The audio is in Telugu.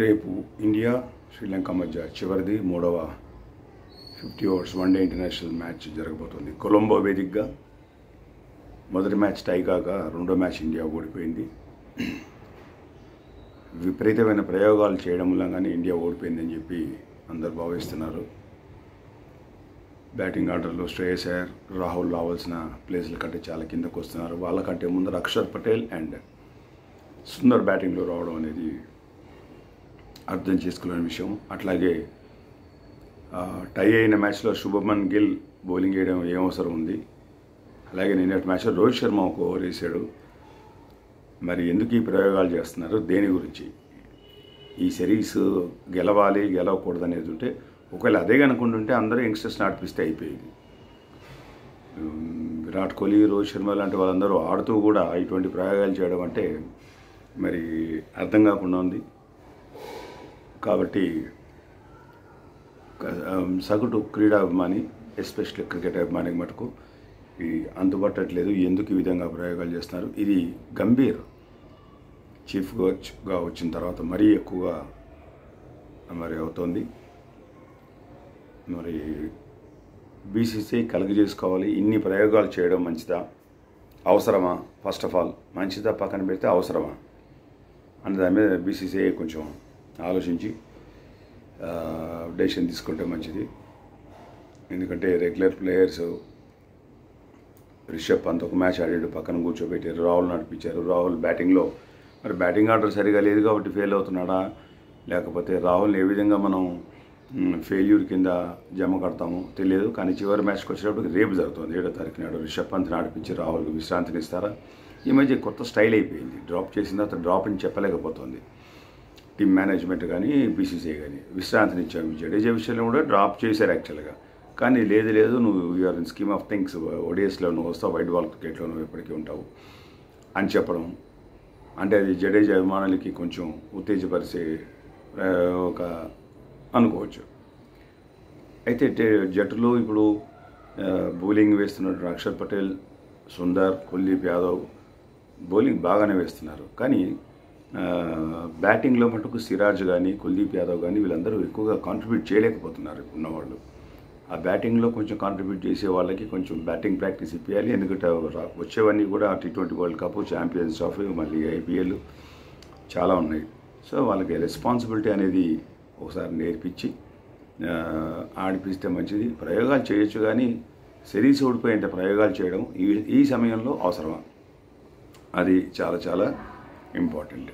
రేపు ఇండియా శ్రీలంక మధ్య చివరిది మూడవ 50 ఓవర్స్ వన్డే ఇంటర్నేషనల్ మ్యాచ్ జరగబోతుంది. కొలంబో వేదికగా మొదటి మ్యాచ్ టై కాక రెండో మ్యాచ్ ఇండియా ఓడిపోయింది. విపరీతమైన ప్రయోగాలు చేయడం మూలంగానే ఇండియా ఓడిపోయిందని చెప్పి అందరు భావిస్తున్నారు. బ్యాటింగ్ ఆర్డర్లో శ్రేయస్ అయ్యర్, రాహుల్ రావాల్సిన ప్లేస్ల కంటే చాలా కిందకు వస్తున్నారు. వాళ్ళకంటే ముందర అక్షర్ పటేల్ అండ్ సుందర్ బ్యాటింగ్లో రావడం అనేది అర్థం చేసుకునే విషయం. అట్లాగే టై అయిన మ్యాచ్లో శుభమన్ గిల్ బౌలింగ్ వేయడం ఏం అవసరం ఉంది. అలాగే నిన్నటి మ్యాచ్లో రోహిత్ శర్మ ఒక ఓవర్ వేసాడు. మరి ఎందుకు ఈ ప్రయోగాలు చేస్తున్నారు, దేని గురించి? ఈ సిరీస్ గెలవాలి గెలవకూడదు అనేది ఉంటే, ఒకవేళ అదే కనుకుంటుంటే అందరూ యంగ్స్టర్స్ నడిపిస్తే అయిపోయింది. విరాట్ కోహ్లీ, రోహిత్ శర్మ లాంటి వాళ్ళందరూ ఆడుతూ కూడా ఇటువంటి ప్రయోగాలు చేయడం అంటే మరి అర్థం కాకుండా ఉంది. కాబట్టి సగటు క్రీడాభిమాని, ఎస్పెషల్లీ క్రికెట్ అభిమానికి మటుకు ఇది అంతుపట్టట్లేదు. ఎందుకు ఈ విధంగా ప్రయోగాలు చేస్తున్నారు? ఇది గంభీర్ చీఫ్ కోచ్గా వచ్చిన తర్వాత మరీ ఎక్కువగా మరి అవుతోంది. మరి బీసీసీఐ కలుగజేసుకోవాలి. ఇన్ని ప్రయోగాలు చేయడం మంచిదా, అవసరమా? ఫస్ట్ ఆఫ్ ఆల్ మంచిదా పక్కన పెడితే అవసరమా అనే దాని మీద బీసీసీఐ కొంచెం ఆలోచించి డెసిషన్ తీసుకుంటే మంచిది. ఎందుకంటే రెగ్యులర్ ప్లేయర్స్ రిషబ్ పంత్ ఒక మ్యాచ్ ఆడాడు, పక్కన కూర్చోబెట్టారు, రాహుల్ నడిపించారు. రాహుల్ బ్యాటింగ్లో మరి బ్యాటింగ్ ఆర్డర్ సరిగా లేదు కాబట్టి ఫెయిల్ అవుతున్నాడా, లేకపోతే రాహుల్ని ఏ విధంగా మనం ఫెయిల్యూర్ కింద జమ కడతామో తెలియదు. కానీ చివరి మ్యాచ్కి వచ్చేటప్పటికి రేపు జరుగుతుంది 7వ తారీఖు నాడు. రిషబ్ పంత్ని ఆడిపించి రాహుల్కి విశ్రాంతిని ఇస్తారా? ఈ మధ్య కొత్త స్టైల్ అయిపోయింది. డ్రాప్ చేసిన తర్వాత డ్రాప్ అని చెప్పలేకపోతుంది టీమ్ మేనేజ్మెంట్ కానీ బీసీసీఐ కానీ. విశ్రాంతిని ఇచ్చాము. జడేజా విషయంలో కూడా డ్రాప్ చేశారు యాక్చువల్గా. కానీ లేదు నువ్వు you are in scheme of things, ఓడిఎస్లో నువ్వు వస్తావు, వైట్ బాల్ క్రికెట్లో నువ్వు ఎప్పటికీ ఉంటావు అని చెప్పడం అంటే అది జడేజా అభిమానులకి కొంచెం ఉత్తేజపరిచే ఒక అనుకోవచ్చు. అయితే జట్టులో ఇప్పుడు బౌలింగ్ వేస్తున్నట్టు అక్షర్ పటేల్, సుందర్, కుల్దీప్ యాదవ్ బౌలింగ్ బాగానే వేస్తున్నారు. కానీ బ్యాటింగ్లో మటుకు సిరాజ్ కానీ కుల్దీప్ యాదవ్ కానీ వీళ్ళందరూ ఎక్కువగా కాంట్రిబ్యూట్ చేయలేకపోతున్నారు ఉన్నవాళ్ళు. ఆ బ్యాటింగ్లో కొంచెం కాంట్రిబ్యూట్ చేసే వాళ్ళకి కొంచెం బ్యాటింగ్ ప్రాక్టీస్ ఇప్పించాలి. ఎందుకంటే వచ్చేవన్నీ కూడా T20 world cup, champions trophy, మళ్ళీ IPL చాలా ఉన్నాయి. సో వాళ్ళకి రెస్పాన్సిబిలిటీ అనేది ఒకసారి నేర్పించి ఆడిపిస్తే మంచిది. ప్రయోగాలు చేయొచ్చు కానీ సిరీస్ ఓడిపోయేంత ప్రయోగాలు చేయడం ఈ సమయంలో అవసరమా? అది చాలా చాలా ఇంపార్టెంట్.